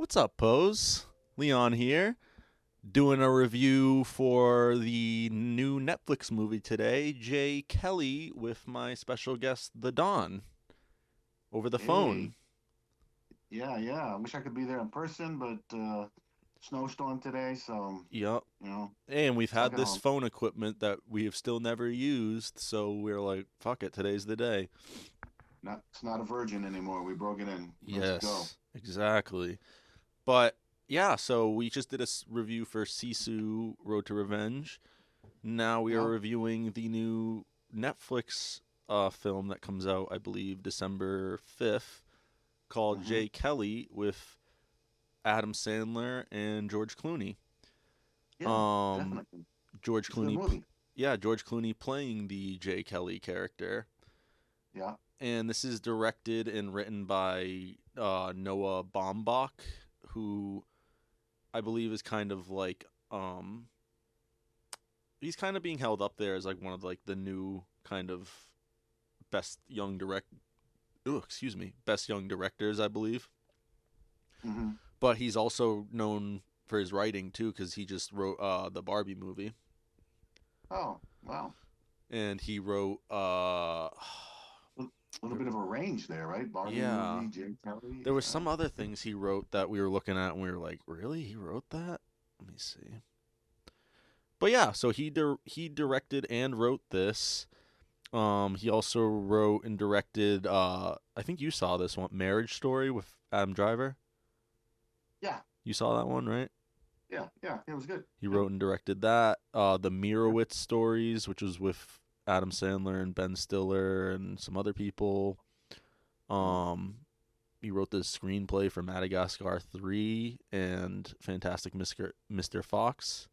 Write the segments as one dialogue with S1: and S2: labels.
S1: What's up, Pose? Leon here, doing a review for the new Netflix movie today, Jay Kelly, with my special guest, The Don, over the phone.
S2: Hey, yeah. I wish I could be there in person, but snowstorm today, so
S1: Yup.
S2: you know,
S1: And we've
S2: stuck
S1: had
S2: at
S1: this
S2: home.
S1: phone equipment that we have still never used, so we're like, fuck it, today's the day.
S2: It's not a virgin anymore. We broke it in. Let's go.
S1: Yes, exactly. But yeah, so we just did a review for Sisu Road to Revenge. Now we are
S2: Yeah.
S1: reviewing the new Netflix film that comes out, I believe, December 5th, called
S2: hmm
S1: Jay Kelly with Adam Sandler and George Clooney.
S2: Yeah,
S1: Um,
S2: definitely.
S1: George
S2: It's a good
S1: Clooney,
S2: movie.
S1: yeah, George Clooney playing the Jay Kelly character.
S2: Yeah.
S1: And this is directed and written by Noah Baumbach, who I believe is kind of like he's kind of being held up there as like one of like the new kind of best young direct excuse me, best young directors, I believe.
S2: hmm
S1: But he's also known for his writing too, because he just wrote the Barbie movie,
S2: Oh, wow.
S1: and he wrote
S2: A little bit of a range there, right? Barbie
S1: yeah,
S2: movie, Jay Kelly.
S1: there was some other things he wrote that we were looking at and we were like, really, he wrote that? Let me see. But yeah, so he directed and wrote this. He also wrote and directed. I think you saw this one, Marriage Story with Adam Driver.
S2: Yeah,
S1: You saw that one, right?
S2: yeah. It was good.
S1: He
S2: Good.
S1: wrote and directed that. The
S2: Yeah.
S1: Mirowitz stories, which was with Adam Sandler and Ben Stiller and some other people.
S2: Yeah.
S1: Um, he wrote the screenplay for Madagascar 3 and Fantastic Mr. Fox.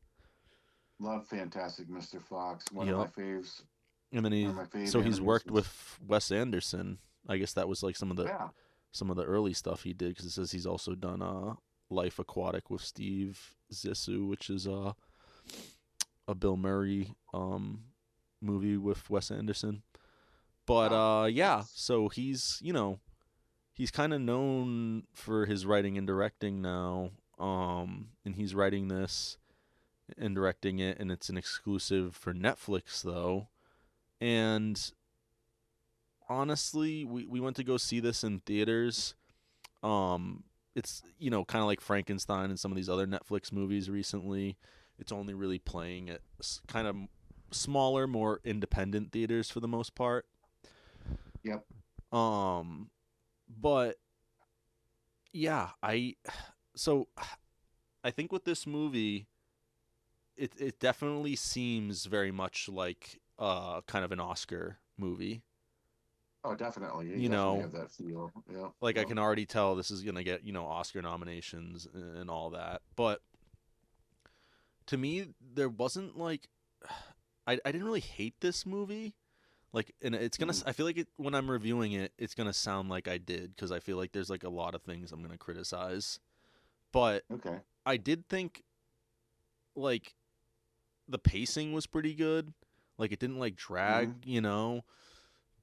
S2: Love Fantastic Mr. Fox. One of my
S1: Yep.
S2: faves.
S1: And then
S2: One of my fave
S1: so he's worked
S2: animations.
S1: with Wes Anderson. I guess that was like
S2: Yeah.
S1: some of the early stuff he did, because it says he's also done Life Aquatic with Steve Zissou, which is a Bill Murray movie with Wes Anderson. But
S2: Oh,
S1: yeah,
S2: nice.
S1: so he's kind of known for his writing and directing now. And he's writing this and directing it, and it's an exclusive for Netflix though. And honestly, we went to go see this in theaters. It's kind of like Frankenstein and some of these other Netflix movies recently. It's only really playing at kind of smaller, more independent theaters for the most part.
S2: Yep.
S1: Um, but yeah, so I think with this movie, it definitely seems very much like kind of an Oscar movie.
S2: Oh, definitely. You
S1: You
S2: definitely
S1: know,
S2: have that feel. Yeah,
S1: like I
S2: yeah.
S1: can already tell this is gonna get Oscar nominations and all that. But to me, there wasn't like I didn't really hate this movie. Like, and it's gonna.
S2: hmm
S1: I feel like when I'm reviewing it, it's gonna sound like I did, because I feel like there's like a lot of things I'm gonna criticize. But
S2: Okay.
S1: I did think like the pacing was pretty good. Like it didn't like
S2: hmm
S1: drag.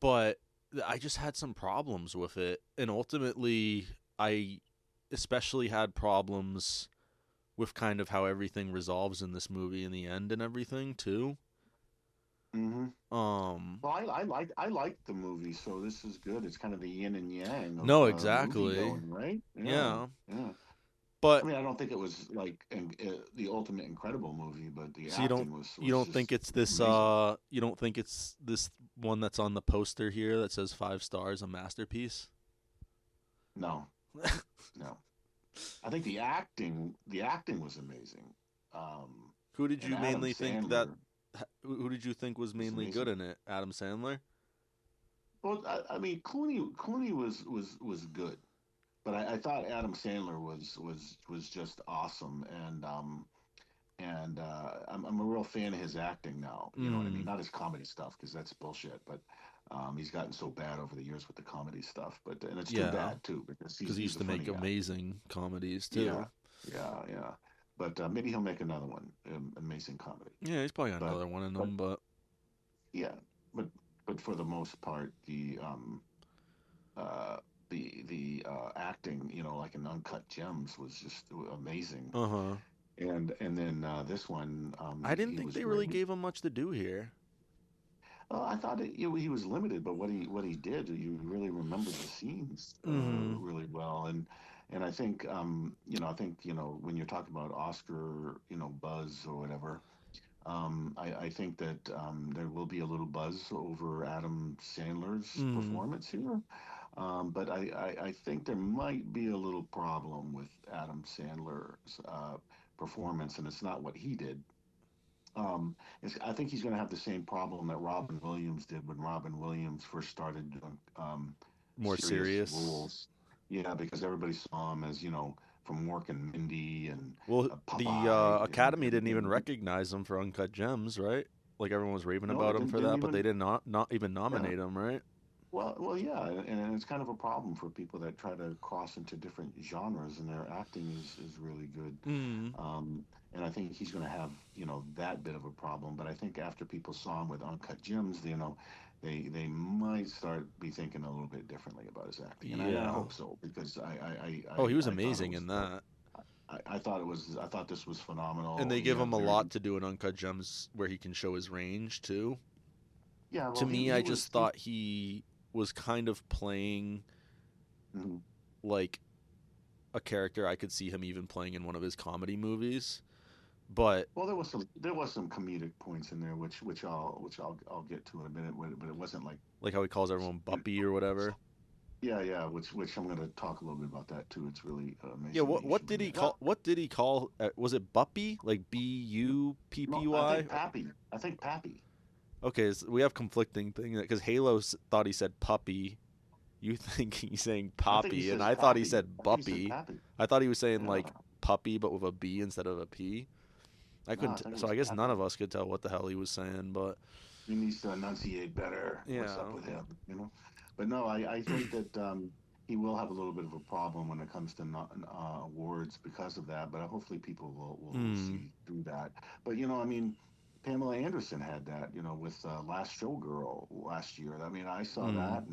S1: But I just had some problems with it, and ultimately, I especially had problems with kind of how everything resolves in this movie in the end and everything too.
S2: hmm
S1: Um,
S2: Well, I liked the movie, so this is good. It's kind of the yin and yang of
S1: no,
S2: movie
S1: exactly,
S2: going, right? Yeah,
S1: yeah,
S2: yeah. I
S1: but
S2: mean, I don't think it was like the ultimate incredible movie, but the
S1: so you don't
S2: acting was
S1: you
S2: was
S1: don't think
S2: just
S1: it's this
S2: amazing.
S1: you don't think it's this one that's on the poster here that says 5 stars, a masterpiece?
S2: No, no. I think the acting was amazing. Um,
S1: Who did
S2: and
S1: you
S2: Adam
S1: mainly think that?
S2: Sandler
S1: Who did you think was
S2: was
S1: mainly good
S2: amazing.
S1: in it? Adam Sandler.
S2: Well, I mean, Clooney was good, but I thought Adam Sandler was just awesome, and I'm a real fan of his acting now. You know what I mean?
S1: Mm,
S2: Not his comedy stuff because that's bullshit, but he's gotten so bad over the years with the comedy stuff. But and it's too
S1: yeah,
S2: bad too because
S1: because he
S2: he's
S1: used
S2: a
S1: to make
S2: funny guy.
S1: amazing comedies
S2: Yeah,
S1: too.
S2: yeah. But maybe he'll make another one, amazing comedy.
S1: Yeah, he's probably got
S2: But
S1: another one in
S2: but
S1: him, but
S2: yeah, but but for the most part, the uh the acting, like in Uncut Gems, was just amazing.
S1: Uh-huh.
S2: And then this one,
S1: I didn't
S2: he
S1: think
S2: was
S1: they really
S2: great.
S1: gave him much to do here.
S2: I thought he was limited, but what he did, you really remembered the scenes
S1: Mm-hmm.
S2: really well, and I think when you're talking about Oscar buzz or whatever, I think that there will be a little buzz over Adam Sandler's
S1: Mm.
S2: performance here, but I think there might be a little problem with Adam Sandler's performance, and it's not what he did. I think he's going to have the same problem that Robin Williams did when Robin Williams first started doing
S1: More
S2: serious
S1: serious.
S2: roles. Yeah, because everybody saw him as from Mork and Mindy and
S1: Well, the
S2: Popeye
S1: Academy didn't even
S2: and
S1: recognize him for Uncut Gems, right? Like everyone was raving
S2: no, they
S1: about him
S2: didn't
S1: for
S2: didn't
S1: that, but they
S2: even.
S1: did not even
S2: Yeah,
S1: nominate him, right?
S2: well, yeah, and it's kind of a problem for people that try to cross into different genres, and their acting is really good.
S1: Mm.
S2: Um, and I think he's going to have that bit of a problem. But I think after people saw him with Uncut Gems, they might start be thinking a little bit differently about his acting, and I
S1: Yeah.
S2: hope so because
S1: Oh, he was
S2: I thought it
S1: amazing
S2: was.
S1: in that.
S2: I thought this was
S1: And
S2: phenomenal.
S1: they
S2: He
S1: give
S2: had
S1: him a
S2: very
S1: lot to do in Uncut Gems where he can show his range too.
S2: yeah.
S1: To
S2: Well,
S1: me,
S2: he
S1: I just
S2: was
S1: thought he was kind of playing
S2: mhm.
S1: like a character I could see him even playing in one of his comedy movies. But
S2: Well, there was some comedic points in there, which I'll get to in a minute, but it wasn't like
S1: like how he calls everyone Buppy or whatever.
S2: yeah, yeah, which I'm going to talk a little bit about that too. It's really
S1: Yeah,
S2: amazing that
S1: what
S2: you should
S1: what
S2: bring
S1: did he
S2: that
S1: call?
S2: up.
S1: What did he call? Was it Buppy? Like
S2: No, I
S1: Buppy?
S2: think Pappy. I think Pappy.
S1: Okay, so we have conflicting thing because thought he said puppy. You think he's saying
S2: I think he
S1: poppy, and
S2: says
S1: I thought he
S2: Pappy.
S1: said
S2: I think he says
S1: buppy.
S2: Pappy.
S1: I thought he was saying
S2: Yeah.
S1: like puppy, but with a B instead of a P. I
S2: No, I
S1: couldn't.
S2: think it
S1: So
S2: was
S1: I guess none
S2: Pappy.
S1: of us could tell what the hell he was saying. But
S2: He needs to enunciate better. What's up
S1: yeah,
S2: with him? But no, I think that he will have a little bit of a problem when it comes to awards because of that. But hopefully people will
S1: mm,
S2: see through that. But I mean, Pamela Anderson had that, with Last Showgirl last year. I mean, I saw
S1: mm,
S2: that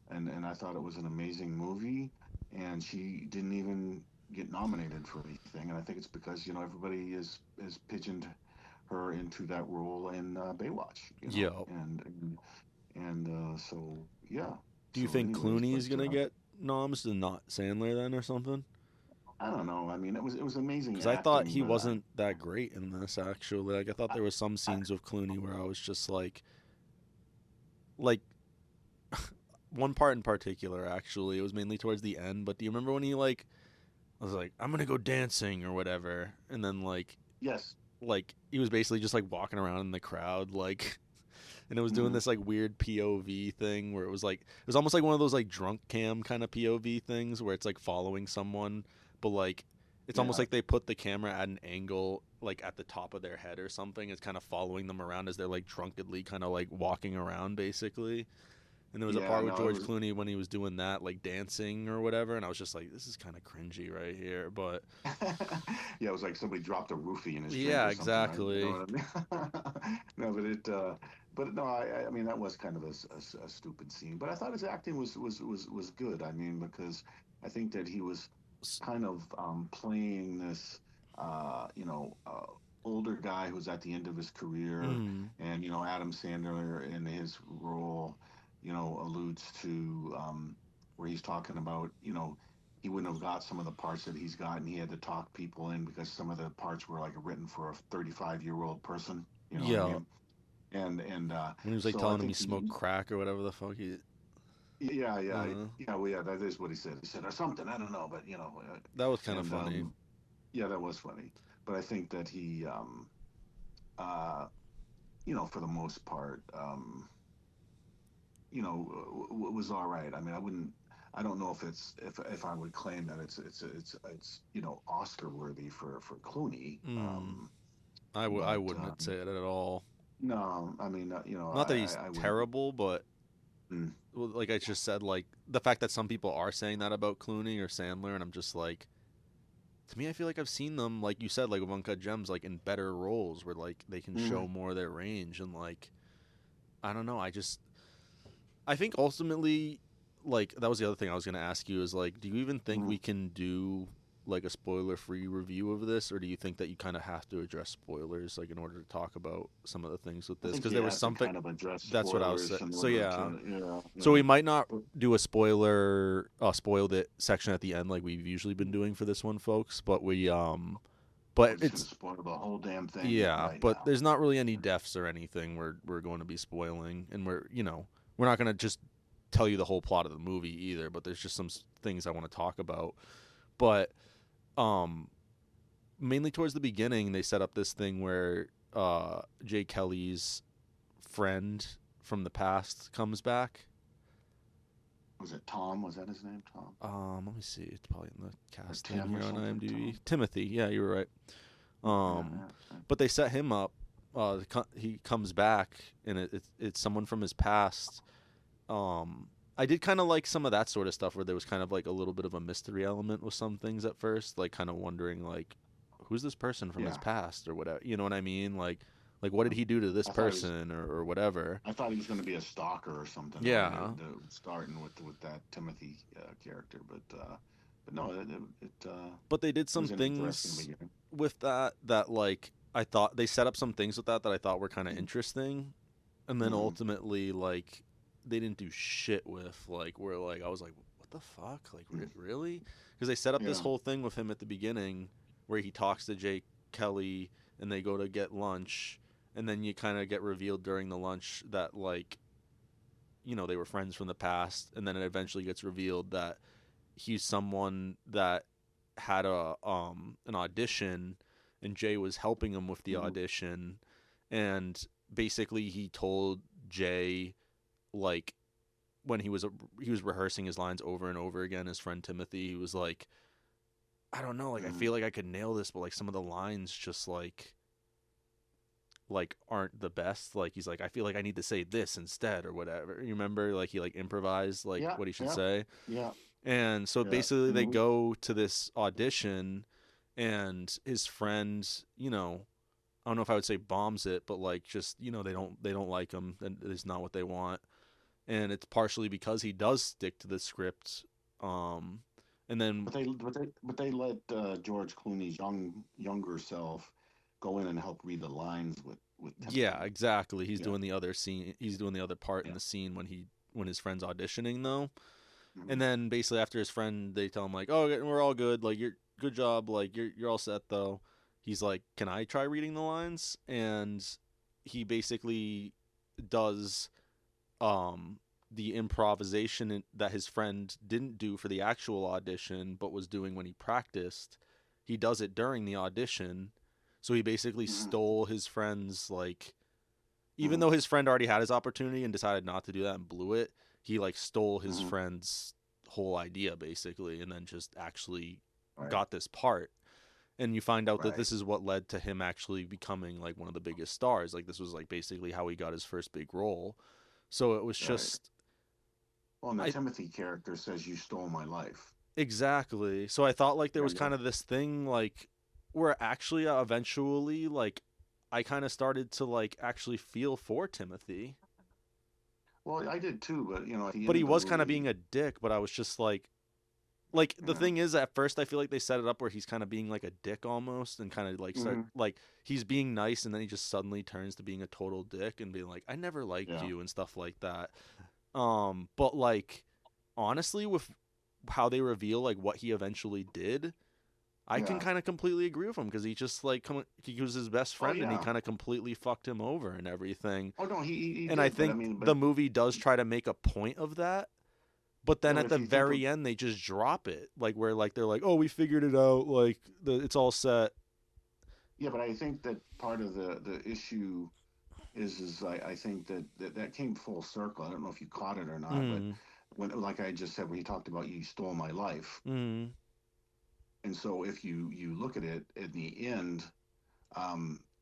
S2: and I thought it was an amazing movie, and she didn't even get nominated for anything. And I think it's because everybody is pigeoned her into that role in Baywatch,
S1: yo.
S2: and so yeah.
S1: Do you
S2: So,
S1: think
S2: anyways,
S1: Clooney
S2: but
S1: is gonna get noms and not Sandler then or something?
S2: I don't know. I mean, it was amazing
S1: Because I thought
S2: acting,
S1: he
S2: but
S1: wasn't that great in this actually. Like I thought
S2: I,
S1: there was some
S2: I
S1: scenes with Clooney where I was just like one part in particular actually. It was mainly towards the end. But do you remember when he like I was like, I'm gonna go dancing or whatever, and then
S2: yes,
S1: like he was basically just like walking around in the crowd like, and it was doing
S2: hmm
S1: this like weird POV thing where it was almost like one of those like drunk cam kind of POV things where it's like following someone, but like it's almost
S2: yeah,
S1: like they put the camera at an angle like at the top of their head or something. It's kind of following them around as they're like drunkenly kind of like walking around basically. And there was a
S2: yeah.
S1: part with
S2: No, it
S1: George
S2: was
S1: Clooney when he was doing that, like dancing or whatever, and I was just like, this is kind of cringy right here. But
S2: yeah, it was like somebody dropped a roofie in his drink
S1: yeah,
S2: or something, right? You know
S1: exactly.
S2: what I mean? No, but no, I mean that was kind of a stupid scene, but I thought his acting was good. I mean, because I think that he was kind of playing this, uh, you know, uh, older guy who's at the end of his career,
S1: Mm,
S2: and Adam Sandler in his role, alludes to where he's talking about, he wouldn't have got some of the parts that he's got, and he had to talk people in because some of the parts were like written for a 35-year-old person. You know what I
S1: yeah.
S2: mean? And
S1: When he was like
S2: so I
S1: telling him he
S2: think
S1: smoked crack or whatever the fuck he.
S2: yeah, yeah,
S1: Uh,
S2: yeah, well, yeah, that is what he said. He said or something. I don't know, but
S1: that was kind of
S2: and
S1: funny.
S2: yeah, that was funny. But I think that he, uh, for the most part, was all right. I mean, I don't know if I would claim that it's Oscar worthy for Clooney.
S1: Mm, I
S2: But
S1: wouldn't say it at all.
S2: no, I mean,
S1: Not that he's
S2: I wouldn't.
S1: terrible, but
S2: Mm,
S1: well, like I just said, like the fact that some people are saying that about Clooney or Sandler, and I'm just like, to me, I feel like I've seen them, like you said, like with Uncut Gems, like in better roles where like they can
S2: mm,
S1: show more of their range, and like I don't know, I think ultimately, like that was the other thing I was gonna ask you is like, do you even think
S2: Mm.
S1: we can do like a spoiler-free review of this, or do you think that you kind of have to address spoilers like in order to talk about some of the things with
S2: I
S1: this?
S2: think
S1: Because
S2: you
S1: there was
S2: have to
S1: something.
S2: kind of address
S1: That's what I was
S2: spoilers
S1: saying.
S2: in
S1: So
S2: order
S1: yeah.
S2: to, you know,
S1: So we
S2: yeah.
S1: might not
S2: But,
S1: do a spoiled it section at the end like we've usually been doing for this one, folks. But
S2: we're
S1: but
S2: just going to
S1: it's
S2: spoil the whole damn thing
S1: yeah.
S2: right
S1: But
S2: now.
S1: there's not really any deaths or anything we're going to be spoiling, and we're not going to just tell you the whole plot of the movie either. But there's just some things I want to talk about. But um, mainly towards the beginning, they set up this thing where Jay Kelly's friend from the past comes back.
S2: Was it Tom? Was that his name? Tom?
S1: Let me see. It's probably in the
S2: Or
S1: cast thing
S2: Tim or
S1: here on
S2: something?
S1: IMDb.
S2: Tom?
S1: Timothy. Yeah, you were right.
S2: Yeah,
S1: Um,
S2: yeah.
S1: but they set him up. He comes back, and it's someone from his past. Um, I did kind of like some of that sort of stuff where there was kind of like a little bit of a mystery element with some things at first, like kind of wondering like, who's this person from his
S2: Yeah.
S1: past or whatever. You know what I mean? Like what did he do to this
S2: I thought he was.
S1: person or whatever?
S2: I thought he was going to be a stalker or something.
S1: Yeah.
S2: Starting with that Timothy character, but no,
S1: But they did
S2: it
S1: some
S2: was an interesting
S1: things
S2: beginning.
S1: with that like I thought they set up some things with that I thought were kind of
S2: Mm-hmm.
S1: interesting, and then
S2: Mm-hmm.
S1: ultimately like they didn't do shit with like where like I was like what the fuck like really, because they set up this
S2: Yeah.
S1: whole thing with him at the beginning where he talks to Jake Kelly and they go to get lunch, and then you kind of get revealed during the lunch that like they were friends from the past, and then it eventually gets revealed that he's someone that had an audition, and Jay was helping him with the
S2: Mm-hmm.
S1: audition, and basically he told Jay like when he was rehearsing his lines over and over again, his friend Timothy, he was like, I don't know, like I
S2: Mm-hmm.
S1: feel like I could nail this, but like some of the lines just like aren't the best. Like he's like, I feel like I need to say this instead or whatever. You remember like he like improvised like
S2: Yeah.
S1: what he should
S2: Yeah.
S1: say.
S2: Yeah.
S1: And so
S2: Yeah.
S1: basically
S2: And
S1: they
S2: then
S1: go to this audition, and his friend, I don't know if I would say bombs it, but like just, they don't like him, and it's not what they want. And it's partially because he does stick to the script. Um and then
S2: but they let George Clooney's younger self go in and help read the lines with
S1: yeah,
S2: Timothy.
S1: exactly. He's
S2: Yeah.
S1: doing the other scene. He's doing the other part in
S2: Yeah.
S1: the scene when his friend's auditioning though.
S2: Mm-hmm.
S1: And then basically after his friend, they tell him like, "Oh, we're all good. Like you're good job. Like you're all set though." He's like, "Can I try reading the lines?" And he basically does the improvisation that his friend didn't do for the actual audition but was doing when he practiced. He does it during the audition. So he basically
S2: Mm-hmm.
S1: stole his friend's like, even
S2: Mm-hmm.
S1: though his friend already had his opportunity and decided not to do that and blew it, he like stole his
S2: Mm-hmm.
S1: friend's whole idea basically, and then just actually
S2: Right.
S1: got this part. And you find out that
S2: Right.
S1: this is what led to him actually becoming like one of the biggest stars. Like this was like basically how he got his first big role. So it was
S2: Right.
S1: just
S2: Well, and the
S1: I
S2: Timothy character says you stole my life.
S1: exactly. So I thought like there
S2: Yeah.
S1: was
S2: Yeah.
S1: kind of this thing like where actually eventually like I kind of started to like actually feel for Timothy.
S2: Well, I did too, but at the
S1: But
S2: end
S1: he
S2: of the
S1: was kind of
S2: movie,
S1: being a dick, but I was just like the
S2: yeah.
S1: thing is at first I feel like they set it up where he's kind of being like a dick almost, and kind of like start
S2: Mm-hmm.
S1: like he's being nice and then he just suddenly turns to being a total dick and being like I never liked
S2: Yeah.
S1: you and stuff like that. But like honestly with how they reveal like what he eventually did, I can
S2: Yeah.
S1: kind of completely agree with him because he just like he was his best
S2: Oh
S1: friend and he
S2: yeah.
S1: kind of completely fucked him over and everything.
S2: Oh no, he
S1: And I
S2: did, but I
S1: think
S2: mean, but
S1: the movie does try to make a point of that, but
S2: yeah,
S1: then
S2: but
S1: at
S2: if
S1: the
S2: you think of
S1: very end they just drop it like where like they're like, oh, we figured it out, like it's all set.
S2: yeah, but I think that part of the issue is I think that came full circle. I don't know if you caught it or not, but
S1: Mm,
S2: when, like I just said, when he talked about you stole my life,
S1: mm.
S2: and so if you look at it in the end,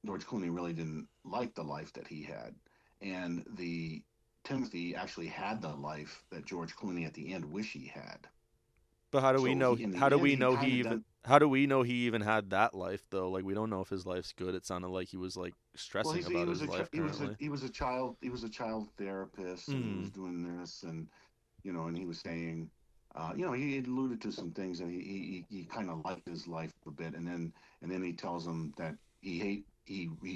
S2: George Clooney really didn't like the life that he had, and the Timothy actually had the life that George Clooney at the end wish he had.
S1: But how do we
S2: So
S1: know?
S2: he in
S1: How
S2: the
S1: do
S2: end
S1: we
S2: he
S1: know he
S2: kind of
S1: even?
S2: done.
S1: How do we know he even had that life though? Like we don't know if his life's good. It sounded like he was like
S2: Well,
S1: stressing
S2: he
S1: about
S2: was
S1: his life currently.
S2: he was a child therapist, and he was
S1: Mm,
S2: doing this, and and he was saying, he alluded to some things, and he kind of liked his life a bit, and then he tells him that he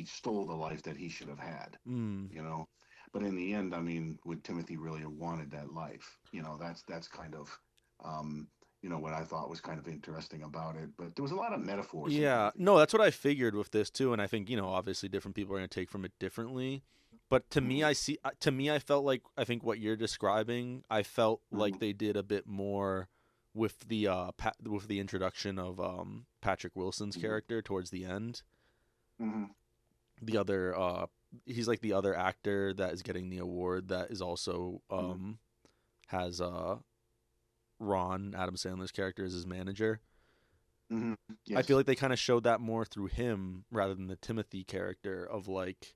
S2: stole the life that he should have had,
S1: Mm.
S2: you know. But in the end, I mean, would Timothy really have wanted that life? That's kind of, um, what I thought was kind of interesting about it. But there was a lot of metaphors in
S1: Yeah,
S2: everything.
S1: no, that's what I figured with this too, and I think obviously different people are going to take from it differently. But to me,
S2: Hmm.
S1: I felt like I think what you're describing, I felt like
S2: Hmm.
S1: they did a bit more with the with the introduction of Patrick Wilson's
S2: Hmm.
S1: character towards the end.
S2: Hmm.
S1: The other he's like the other actor that is getting the award that is also
S2: Hmm.
S1: has Ron Adam Sandler's character as his manager.
S2: Hmm.
S1: I feel
S2: Yes.
S1: like they kind of showed that more through him rather than the Timothy character of like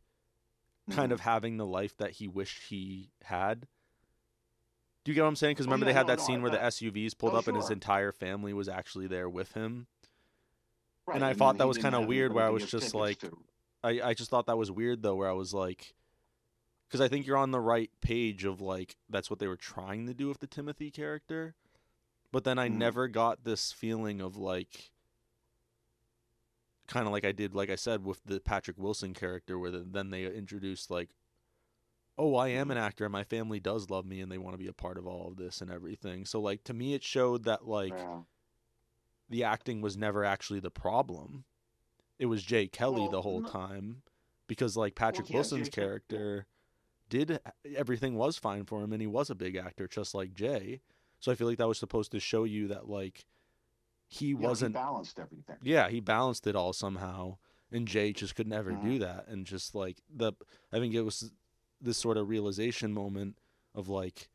S1: kind
S2: Hmm.
S1: of having the life that he wished he had. Do you get what I'm saying? Because
S2: Oh
S1: remember they
S2: yeah,
S1: had
S2: no,
S1: that
S2: no.
S1: scene where the SUVs pulled
S2: Oh
S1: up and his
S2: sure,
S1: entire family was actually there with him. And
S2: right.
S1: I
S2: And then
S1: thought that
S2: he
S1: was
S2: didn't
S1: kind of
S2: have
S1: weird
S2: anybody
S1: where I
S2: to
S1: was
S2: give
S1: just
S2: tickets
S1: like,
S2: to.
S1: I just thought that was weird though, where I was like, because I think you're on the right page of like, that's what they were trying to do with the Timothy character. But then I
S2: Hmm.
S1: never got this feeling of like, kind of like I did, like I said, with the Patrick Wilson character, where then they introduced like, oh, I am
S2: Hmm.
S1: an actor and my family does love me and they want to be a part of all of this and everything. So like to me it showed that like
S2: Yeah.
S1: the acting was never actually the problem. It was Jay Kelly
S2: Well,
S1: the whole
S2: no,
S1: time because like
S2: well,
S1: Patrick
S2: yeah,
S1: Wilson's
S2: Jake. Yeah.
S1: character did everything was fine for him and he was a big actor just like Jay. So I feel like that was supposed to show you that like he
S2: He
S1: wasn't
S2: balanced everything.
S1: yeah, he balanced it all somehow and Jay just could never
S2: Hmm.
S1: do that and just like the I think it was this sort of realization moment of like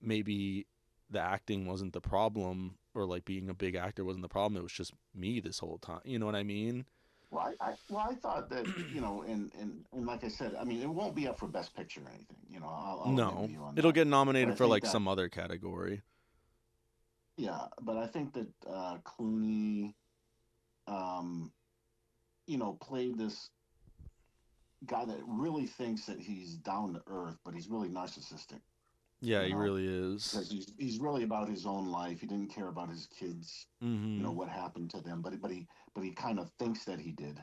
S1: maybe the acting wasn't the problem or like being a big actor wasn't the problem. It was just me this whole time. You know what I mean?
S2: Well, I thought that and like I said, I mean, it won't be up for Best Picture or anything. I'll agree with
S1: No,
S2: you on
S1: it'll
S2: that.
S1: get
S2: But I
S1: nominated for
S2: think
S1: like
S2: that
S1: some other category.
S2: yeah, but I think that Clooney, um, played this guy that really thinks that he's down to earth, but he's really narcissistic.
S1: Yeah,
S2: You
S1: he
S2: know,
S1: really is.
S2: because he's really about his own life. He didn't care about his kids.
S1: Mm-hmm.
S2: What happened to them, but he kind of thinks that he did.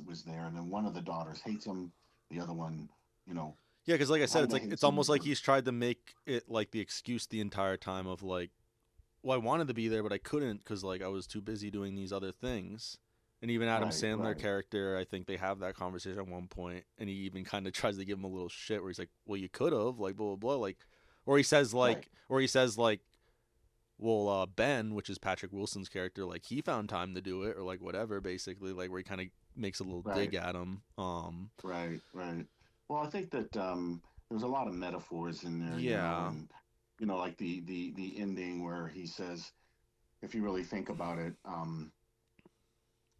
S2: Was there, and then one of the daughters hates him. The other one, you know,
S1: Yeah, because like I said,
S2: kind of
S1: it's
S2: hates him
S1: almost like
S2: for
S1: he's tried to make it like the excuse the entire time of like, well, I wanted to be there, but I couldn't because like I was too busy doing these other things. And even Adam
S2: right,
S1: Sandler
S2: right,
S1: character, I think they have that conversation at one point, and he even kind of tries to give him a little shit where he's like, "Well, you could have, like, blah blah blah," like,
S2: right,
S1: or he says like, "Well, Ben, which is Patrick Wilson's character, like he found time to do it, or like whatever, basically, like where he kind of makes a little dig
S2: right,
S1: at him."
S2: right. Well, I think that there's a lot of metaphors in there,
S1: Yeah,
S2: and like the ending where he says, if you really think about it,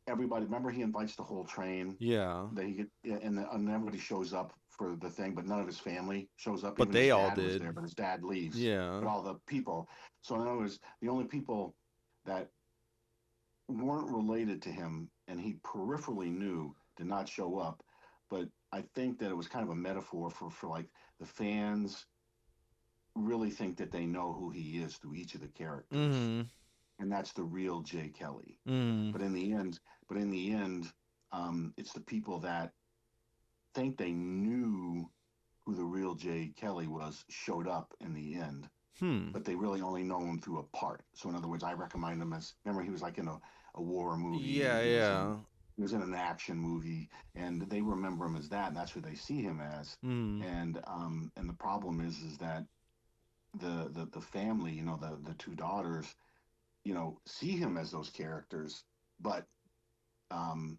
S2: everybody. Remember, he invites the whole train.
S1: yeah,
S2: That he get, yeah, and everybody shows up for the thing, but none of his family shows up.
S1: but
S2: Even his
S1: they all
S2: dad was
S1: did.
S2: there, but his dad leaves.
S1: Yeah.
S2: But all the people. So in other words, the only people that weren't related to him and he peripherally knew did not show up. But I think that it was kind of a metaphor for like the fans really think that they know who he is through each of the characters,
S1: Mm-hmm.
S2: and that's the real Jay Kelly.
S1: Mm.
S2: But in the end, it's the people that think they knew who the real Jay Kelly was showed up in the end,
S1: Hmm.
S2: but they really only know him through a part. So in other words, I recommend him as remember he was like in a war movie,
S1: Yeah, yeah.
S2: he was in an action movie, and they remember him as that, and that's who they see him as.
S1: Mm.
S2: And the problem is that the family, the two daughters, see him as those characters, but um,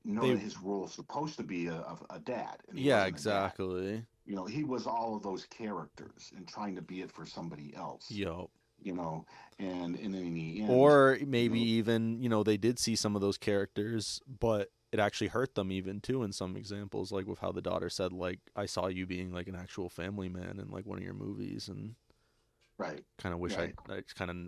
S2: know
S1: They
S2: that his role is supposed to be a dad, and he
S1: yeah,
S2: wasn't a dad.
S1: exactly.
S2: He was all of those characters and trying to be it for somebody else,
S1: Yo.
S2: you know, and in the end,
S1: Or
S2: you
S1: maybe
S2: know,
S1: even, they did see some of those characters, but it actually hurt them even too in some examples, like with how the daughter said, like, I saw you being like an actual family man in like one of your movies and
S2: Right.
S1: Kind of wish
S2: Right.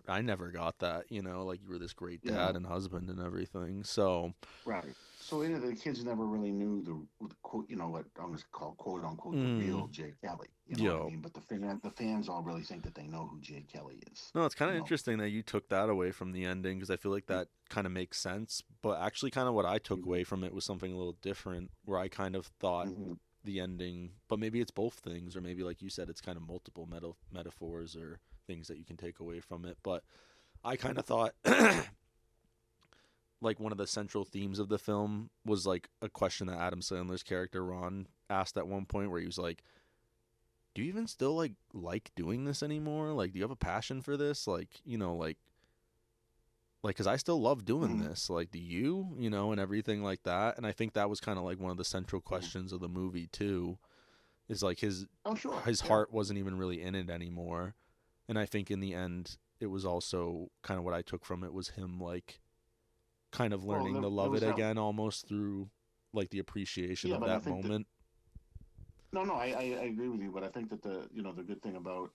S1: I never got that, like you were this great
S2: Yeah.
S1: dad and husband and everything. So,
S2: Right. So the kids never really knew the quote, what I'm going to call quote unquote the
S1: mm,
S2: real Jay Kelly. You know what I
S1: yo.
S2: mean? But the fans all really think that they know who Jay Kelly is.
S1: No, it's kind
S2: You
S1: of
S2: know.
S1: interesting that you took that away from the ending because I feel like that kind of makes sense. But actually, kind of what I took
S2: Mm-hmm.
S1: away from it was something a little different, where I kind of thought
S2: Mm-hmm.
S1: the ending, but maybe it's both things, or maybe like you said, it's kind of multiple metaphors or things that you can take away from it. But I kind of thought like one of the central themes of the film was like a question that Adam Sandler's character Ron asked at one point, where he was like, "Do you even still like doing this anymore? Like, do you have a passion for this? Like, because I still love doing
S2: Mm-hmm.
S1: this. Like, do you, and everything like that." And I think that was kind of like one of the central
S2: Mm-hmm.
S1: questions of the movie too. Is like
S2: Oh, sure.
S1: his
S2: Yeah.
S1: heart wasn't even really in it anymore. And I think in the end, it was also kind of what I took from it was him like kind of
S2: Well,
S1: learning to
S2: there
S1: love it
S2: was that.
S1: again, almost through like the appreciation
S2: Yeah,
S1: of
S2: but I
S1: that
S2: think that
S1: moment.
S2: no, no, I agree with you. But I think that the good thing about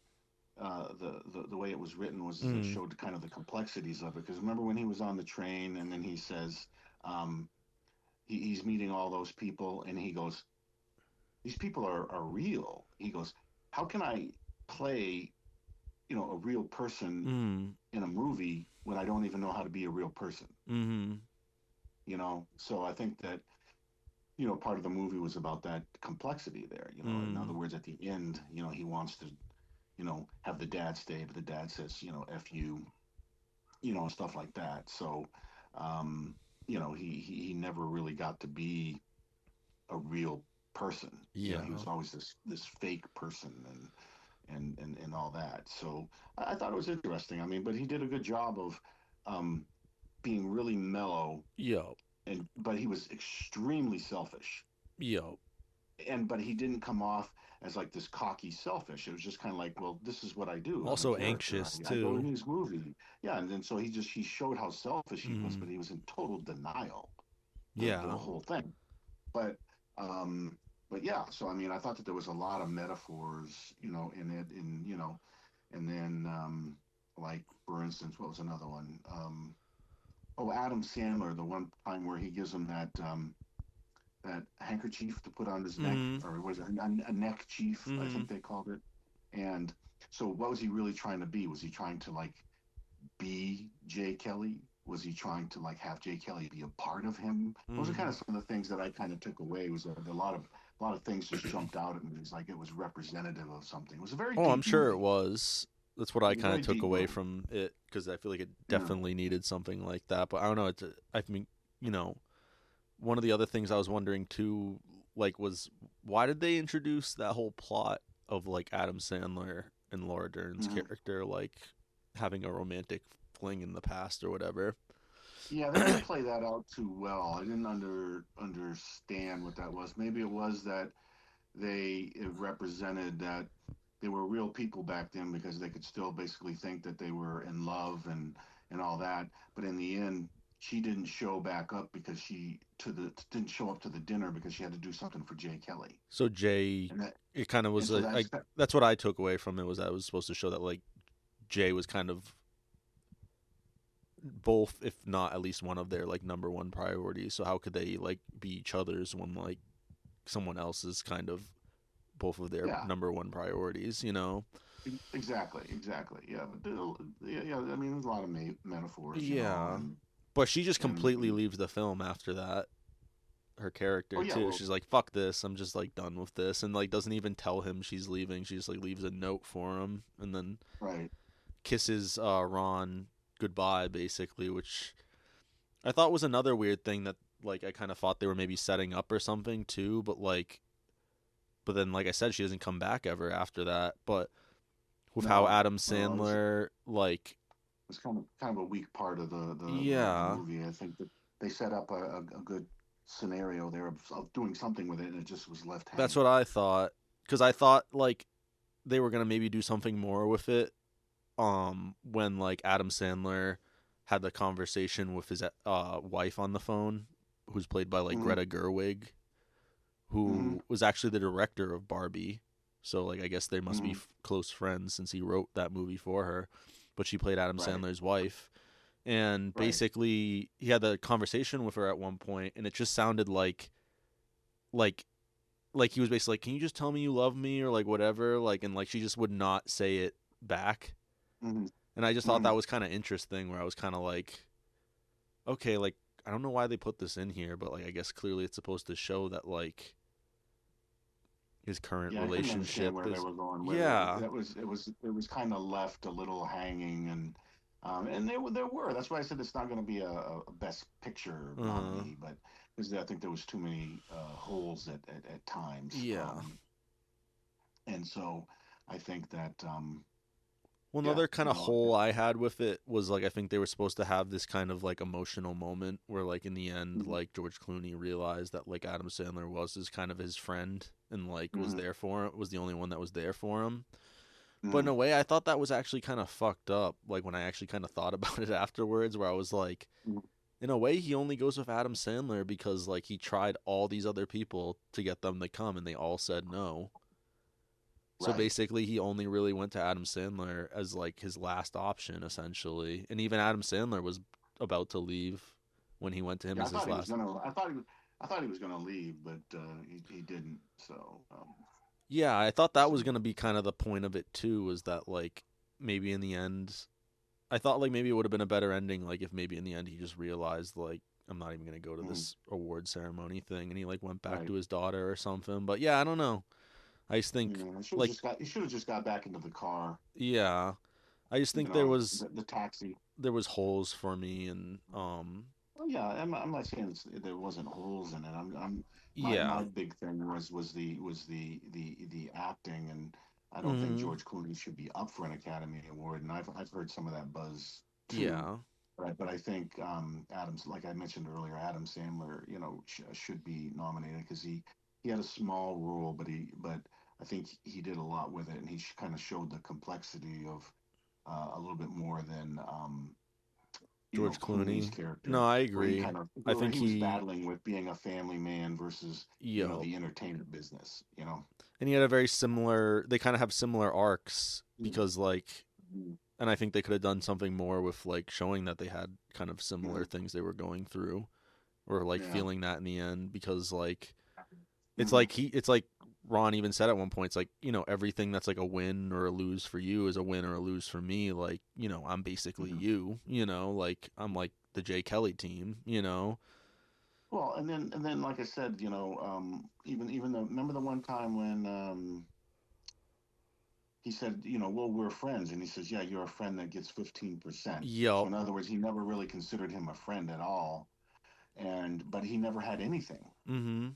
S2: the way it was written was it
S1: Mm.
S2: showed kind of the complexities of it. Because remember when he was on the train and then he says um, he's meeting all those people and he goes, these people are real. He goes, how can I play a real person
S1: Mm.
S2: in a movie when I don't even know how to be a real person?
S1: Mm.
S2: So I think that part of the movie was about that complexity there. In other
S1: Mm.
S2: words, at the end, he wants to have the dad stay, but the dad says, F you, stuff like that. So, um, he never really got to be a real person. He
S1: Yeah.
S2: was always this fake person and all that. So I thought it was interesting. I mean, but he did a good job of um, being really mellow,
S1: Yo.
S2: but he was extremely selfish.
S1: Yo.
S2: But he didn't come off as like this cocky selfish. It was just kind of like, well, this is what I do. I'm a
S1: Also
S2: character.
S1: anxious
S2: I go
S1: too.
S2: in his movie. Yeah, and then so he showed how selfish he was,
S1: Mm.
S2: but he was in total denial the
S1: Yeah.
S2: whole thing. But um but yeah, so I mean I thought that there was a lot of metaphors, in it, and then like for instance, what was another one? Oh, Adam Sandler, the one time where he gives him that handkerchief to put on his neck,
S1: Mm.
S2: or was it a neck chief? I
S1: Mm.
S2: think they called it. And so, what was he really trying to be? Was he trying to like be Jay Kelly? Was he trying to like have Jay Kelly be a part of him? Those are kind
S1: Mm.
S2: of some of the things that I kind of took away. Was a lot of things just jumped out at me. It's like it was representative of something. It was a very
S1: Oh, I'm
S2: deep
S1: sure it
S2: movie.
S1: was. That's what
S2: It
S1: I
S2: was a
S1: kind of
S2: very
S1: took
S2: deep
S1: away
S2: movie.
S1: from it because I feel like it
S2: Yeah.
S1: definitely needed something like that. But I don't know. I mean, you know, one of the other things I was wondering too, like, was why did they introduce that whole plot of like Adam Sandler and Laura Dern's
S2: Mhm.
S1: character like having a romantic fling in the past or whatever?
S2: Yeah, they didn't play that out too well. I didn't understand what that was. Maybe it was that it represented that they were real people back then because they could still basically think that they were in love and all that. But in the end, she didn't show back up because she to the didn't show up to the dinner because she had to do something for Jay Kelly.
S1: So Jay,
S2: And that
S1: it kind of
S2: and
S1: was
S2: so
S1: like that's what I took away from it was that it was supposed to show that like Jay was kind of both, if not at least one of their like number one priorities. So how could they like be each other's when like someone else is kind of both of their
S2: yeah,
S1: number one priorities?
S2: exactly. Yeah, but yeah, yeah. I mean, there's a lot of metaphors,
S1: Yeah.
S2: and
S1: But she just completely
S2: and
S1: leaves the film after that. Her
S2: oh
S1: character
S2: yeah,
S1: too.
S2: well,
S1: She's like, "Fuck this! I'm just like done with this," and like doesn't even tell him she's leaving. She just like leaves a note for him, and then
S2: right.
S1: kisses Ron goodbye, basically, which I thought was another weird thing that like I kind of thought they were maybe setting up or something too, but then like I said, she doesn't come back ever after that. But with how
S2: No,
S1: Adam
S2: no,
S1: Sandler like
S2: it's kind of a weak part of the
S1: yeah,
S2: movie. I think that they set up a good scenario there of doing something with it, and it just was left
S1: that's
S2: hanging.
S1: what I thought because I thought like they were gonna maybe do something more with it. When like Adam Sandler had the conversation with his wife on the phone, who's played by like
S2: Mm-hmm.
S1: Greta Gerwig,
S2: Mm-hmm.
S1: who was actually the director of Barbie. So like I guess they must be
S2: Mm-hmm.
S1: close friends since he wrote that movie for her. But she played Adam
S2: Right.
S1: Sandler's wife, and
S2: Right.
S1: basically he had the conversation with her at one point, and it just sounded like like he was basically like, "Can you just tell me you love me?" or like whatever, like, and like she just would not say it back.
S2: Mm-hmm.
S1: And I just thought
S2: Mm-hmm.
S1: that was kind of interesting, where I was kind of like, okay, like I don't know why they put this in here, but like I guess clearly it's supposed to show that like his current
S2: Yeah, I couldn't understand
S1: relationship
S2: where they
S1: is,
S2: were going with it.
S1: yeah.
S2: It was kind of left a little hanging, and there were. That's why I said it's not going to be a best picture
S1: Uh,
S2: nominee, but because I think there was too many holes at times,
S1: yeah.
S2: and so I think that
S1: Well,
S2: yeah,
S1: another kind of hole I had with it was like I think they were supposed to have this kind of like emotional moment where like in the end
S2: mm-hmm,
S1: like George Clooney realized that like Adam Sandler was his kind of his friend and like was
S2: mm-hmm,
S1: there for him, was the only one that was there for him. But in
S2: mm-hmm,
S1: a way, I thought that was actually kind of fucked up. Like when I actually kind of thought about it afterwards, where I was like,
S2: mm-hmm.
S1: in a way, he only goes with Adam Sandler because like he tried all these other people to get them to come, and they all said no. So
S2: Right.
S1: basically, he only really went to Adam Sandler as like his last option, essentially. And even Adam Sandler was about to leave when he went to him
S2: Yeah,
S1: as his last.
S2: I thought he was gonna leave, but he didn't. So
S1: Yeah, I thought that
S2: so
S1: was gonna be kind of the point of it too. Was that like maybe in the end, I thought like maybe it would have been a better ending, like if maybe in the end he just realized like I'm not even gonna go to
S2: mm,
S1: this award ceremony thing, and he like went back
S2: right.
S1: to his daughter or something. But yeah, I don't know. I just think
S2: Yeah,
S1: like
S2: he should have just got back into the car.
S1: yeah, I just
S2: You
S1: think
S2: know, the taxi.
S1: there was holes for me, and
S2: Well, yeah, I'm not saying there wasn't holes in it. My
S1: yeah.
S2: big thing was the acting, and I don't think
S1: Mhm.
S2: George Clooney should be up for an Academy Award, and I've heard some of that buzz too.
S1: Yeah.
S2: But I think Adams, like I mentioned earlier, Adam Sandler, should be nominated because he had a small role, but I think he did a lot with it, and he kind of showed the complexity of a little bit more than
S1: George
S2: Clooney's
S1: Clooney. No,
S2: character,
S1: I agree. I
S2: where
S1: think
S2: he was
S1: he
S2: battling with being a family man versus
S1: yo
S2: the entertainment business.
S1: and he had a very similar. They kind of have similar arcs
S2: Mm-hmm.
S1: because like, and I think they could have done something more with like showing that they had kind of similar
S2: Mm-hmm.
S1: things they were going through, or like
S2: Yeah.
S1: feeling that in the end because like
S2: Mm-hmm.
S1: it's like Ron even said at one point, it's like, everything that's like a win or a lose for you is a win or a lose for me. Like, I'm basically
S2: Mm-hmm.
S1: you, like I'm like the Jay Kelly team.
S2: Well, and then, like I said, even though remember the one time when he said, well, we're friends, and he says, yeah, you're a friend that gets 15%. So
S1: Yup.
S2: in other words, he never really considered him a friend at all, but he never had anything.
S1: Mm-hmm.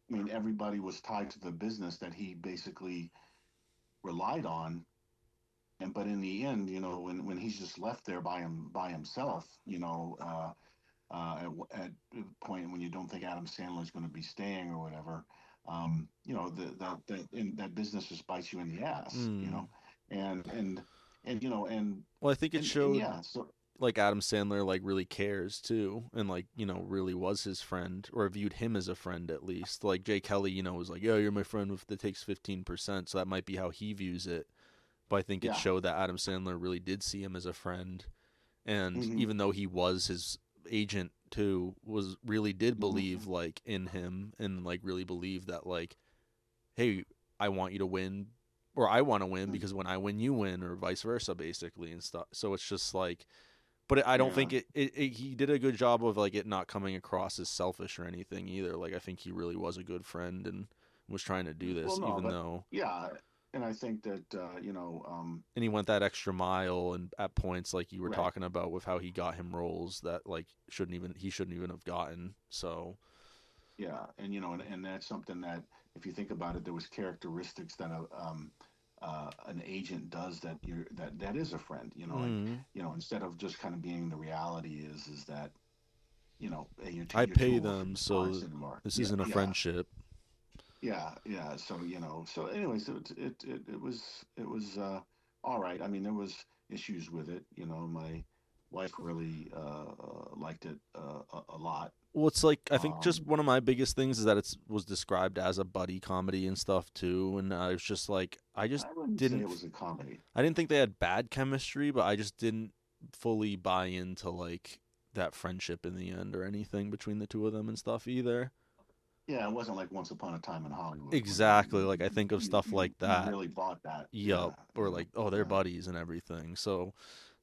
S2: I mean, everybody was tied to the business that he basically relied on, and but in the end, when he's just left there by himself, at the point when you don't think Adam Sandler is going to be staying or whatever, that business just bites you in the ass,
S1: Mm.
S2: and and
S1: Well, I think it
S2: and
S1: showed
S2: yeah, so
S1: like Adam Sandler like really cares too, and like really was his friend or viewed him as a friend at least. Like Jay Kelly, was like, yeah, you're my friend that takes 15%, so that might be how he views it. But I think it
S2: yeah,
S1: showed that Adam Sandler really did see him as a friend, and
S2: hmm
S1: even though he was his agent too, was really did
S2: hmm
S1: believe like in him and like really believed that like, hey, I want you to win, or I want to win because when I win you win, or vice versa basically and stuff. So it's just like, but I don't
S2: yeah.
S1: think he did a good job of like it not coming across as selfish or anything either. Like I think he really was a good friend and was trying to do
S2: Well,
S1: this
S2: no,
S1: even
S2: but
S1: though,
S2: yeah, and I think that
S1: and he went that extra mile and at points like you were
S2: right.
S1: talking about with how he got him roles that like he shouldn't even have gotten. So
S2: Yeah, and and that's something that, if you think about it, there was characteristics that an agent does that is a friend. Like
S1: mm,
S2: instead of just kind of being the reality is that hey,
S1: I
S2: you're too
S1: pay
S2: old for
S1: them,
S2: this part
S1: so
S2: anymore.
S1: this
S2: Yeah,
S1: isn't a
S2: yeah,
S1: friendship.
S2: yeah. So so anyway, so it was all right. I mean, there was issues with it. My wife really liked it a lot.
S1: Well, it's like I think just
S2: Um,
S1: one of my biggest things is that it was described as a buddy comedy and stuff too, and I was just like,
S2: I wouldn't say
S1: didn't
S2: it was a comedy.
S1: I didn't think they had bad chemistry, but I just didn't fully buy into like that friendship in the end or anything between the two of them and stuff either.
S2: Yeah, it wasn't like Once Upon a Time in Hollywood where
S1: Exactly, like I think of stuff like
S2: you
S1: that.
S2: really bought that. Yeah,
S1: Yup, or like oh they're
S2: yeah,
S1: buddies and everything. So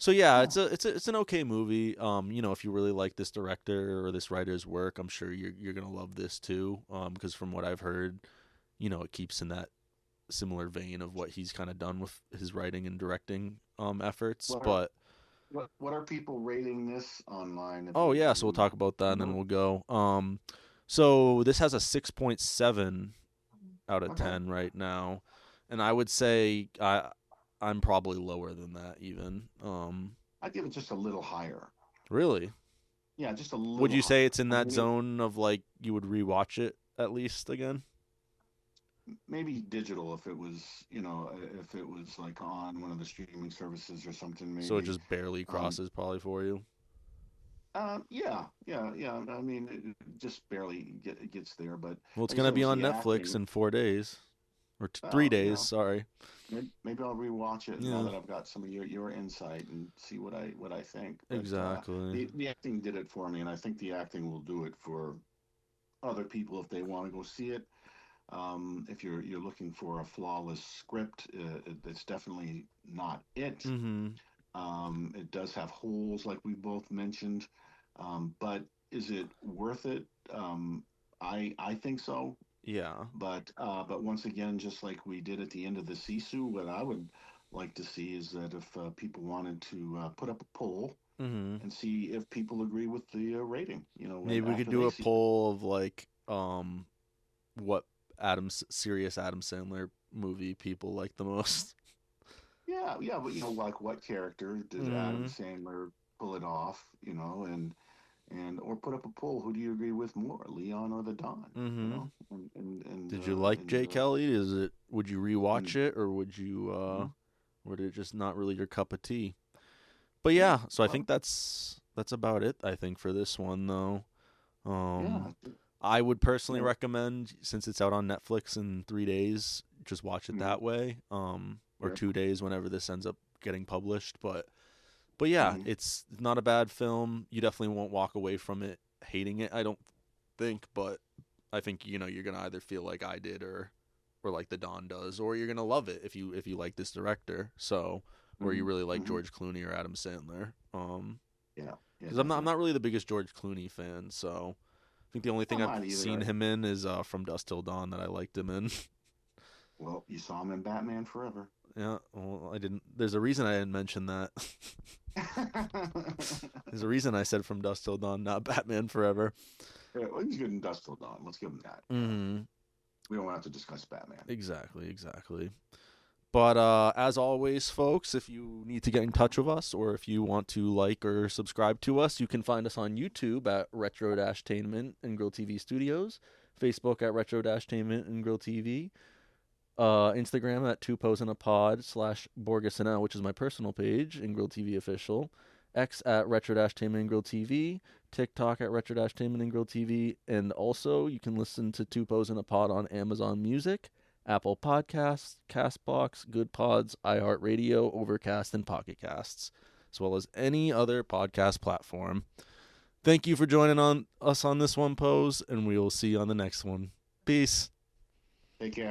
S1: yeah,
S2: yeah.
S1: it's an okay movie. If you really like this director or this writer's work, I'm sure you're gonna love this too. Because from what I've heard, it keeps in that similar vein of what he's kind of done with his writing and directing efforts.
S2: What are
S1: But
S2: what are people rating this online? If
S1: oh
S2: you
S1: yeah,
S2: do
S1: so we'll talk about that and then
S2: know?
S1: we'll go. So this has a 6.7 out of
S2: Okay,
S1: 10 right now, and I would say I'm probably lower than that even.
S2: I give it just a little higher.
S1: Really?
S2: Yeah, just a
S1: Would
S2: little
S1: you say
S2: higher.
S1: it's in
S2: I
S1: that
S2: mean,
S1: zone of like you would rewatch it at least again?
S2: maybe digital if it was, if it was like on one of the streaming services or something,
S1: So it
S2: maybe.
S1: just barely
S2: Um,
S1: crosses probably for you.
S2: yeah, yeah, yeah. I mean, it just barely gets there, but
S1: Well, it's
S2: like I
S1: gonna
S2: said, it
S1: be
S2: was
S1: on
S2: the
S1: Netflix
S2: acting.
S1: in 4 days or three
S2: Well,
S1: days. Sorry.
S2: maybe I'll rewatch it now
S1: Yeah,
S2: that I've got some of your insight and see what I think. But
S1: exactly.
S2: the acting did it for me, and I think the acting will do it for other people if they want to go see it. If you're looking for a flawless script, it's definitely not it.
S1: Mm-hmm.
S2: It does have holes, like we both mentioned, but is it worth it? I think so.
S1: Yeah.
S2: But once again, just like we did at the end of the Sisu, what I would like to see is that if people wanted to put up a poll
S1: Mm-hmm.
S2: and see if people agree with the rating,
S1: Maybe we could
S2: after
S1: do
S2: they
S1: a
S2: see it.
S1: poll of like what serious Adam Sandler movie people like the most.
S2: Yeah, yeah, but like what character did Adam
S1: Mm-hmm.
S2: Sandler pull it off? And or put up a poll. Who do you agree with more, Leon or the Don?
S1: Mm-hmm.
S2: And
S1: Did you like Jay Kelly? Would you rewatch
S2: and
S1: it or would you
S2: mhm.
S1: or did it just not really your cup of tea? But
S2: Yeah,
S1: yeah, so I
S2: well,
S1: think that's about it I think for this one though.
S2: yeah,
S1: Um I would personally
S2: yeah,
S1: recommend since it's out on Netflix in 3 days, just watch it
S2: mhm,
S1: that way. Or
S2: yeah,
S1: 2 days whenever this ends up getting published, but yeah,
S2: mhm,
S1: it's not a bad film. You definitely won't walk away from it hating it, I don't think, but I think you're gonna either feel like I did or like the Don does, or you're gonna love it if you like this director. So, or you
S2: mhm,
S1: really like
S2: mhm,
S1: George Clooney or Adam Sandler.
S2: yeah, yeah,
S1: Because I'm
S2: definitely.
S1: not really the biggest George Clooney fan. So, I think the only thing
S2: I'm
S1: I've
S2: not either.
S1: seen him in is From Dusk Till Dawn that I liked him in.
S2: Well, you saw him in Batman Forever.
S1: Yeah, well, I didn't. There's a reason I didn't mention that. There's a reason I said From Dusk Till Dawn, not Batman Forever.
S2: Yeah, well, he's good in Dust Till Dawn. Let's give him that.
S1: Mm-hmm.
S2: We don't have to discuss Batman.
S1: Exactly, exactly. But as always, folks, if you need to get in touch with us or if you want to like or subscribe to us, you can find us on YouTube at retro-tainment and Grill TV Studios, Facebook at retro-tainment and Grill TV, Instagram at two pose in a pod /BorgesNL, which is my personal page, and Grill TV Official, X at retro-tainment and Grill TV, TikTok at retro-tainment and Grill TV, and also you can listen to Two Pose in a Pod on Amazon Music, Apple Podcasts, Castbox, Good Pods, iHeartRadio, Overcast, and Pocket Casts, as well as any other podcast platform. Thank you for joining us on this one, Pose, and we will see you on the next one. Peace.
S2: Take care.